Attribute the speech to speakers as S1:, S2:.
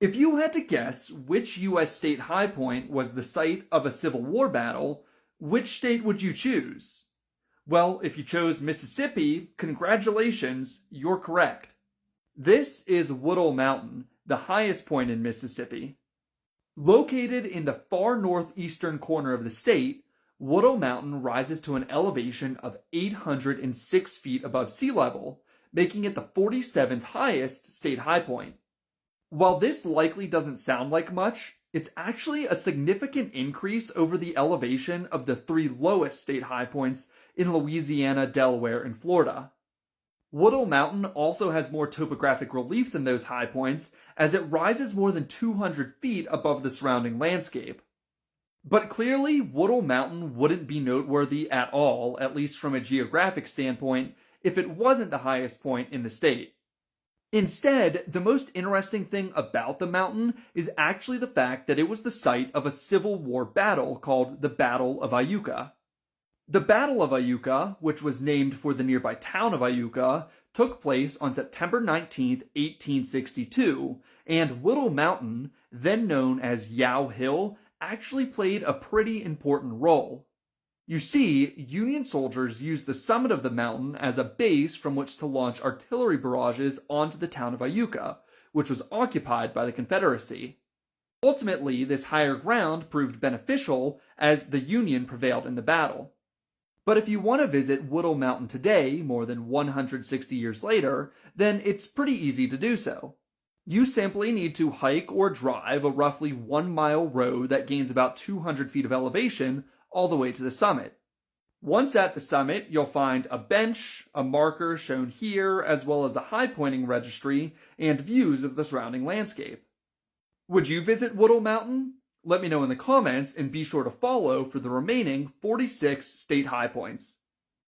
S1: If you had to guess which U.S. state high point was the site of a Civil War battle, which state would you choose? Well, if you chose Mississippi, congratulations, you're correct. This is Woodall Mountain, the highest point in Mississippi. Located in the far northeastern corner of the state, Woodall Mountain rises to an elevation of 806 feet above sea level, making it the 47th highest state high point. While this likely doesn't sound like much, it's actually a significant increase over the elevation of the three lowest state high points in Louisiana, Delaware, and Florida. Woodall Mountain also has more topographic relief than those high points, as it rises more than 200 feet above the surrounding landscape. But clearly, Woodall Mountain wouldn't be noteworthy at all, at least from a geographic standpoint, if it wasn't the highest point in the state. Instead, the most interesting thing about the mountain is actually the fact that it was the site of a Civil War battle called the Battle of Iuka. The Battle of Iuka, which was named for the nearby town of Iuka, took place on September 19, 1862, and Woodall Mountain, then known as Yow Hill, actually played a pretty important role. You see, Union soldiers used the summit of the mountain as a base from which to launch artillery barrages onto the town of Iuka, which was occupied by the Confederacy. Ultimately, this higher ground proved beneficial as the Union prevailed in the battle. But if you want to visit Woodall Mountain today, more than 160 years later, then it's pretty easy to do so. You simply need to hike or drive a roughly 1-mile road that gains about 200 feet of elevation all the way to the summit. Once at the summit, you'll find a bench, a marker shown here, as well as a high-pointing registry and views of the surrounding landscape. Would you visit Woodall Mountain? Let me know in the comments and be sure to follow for the remaining 46 state high points.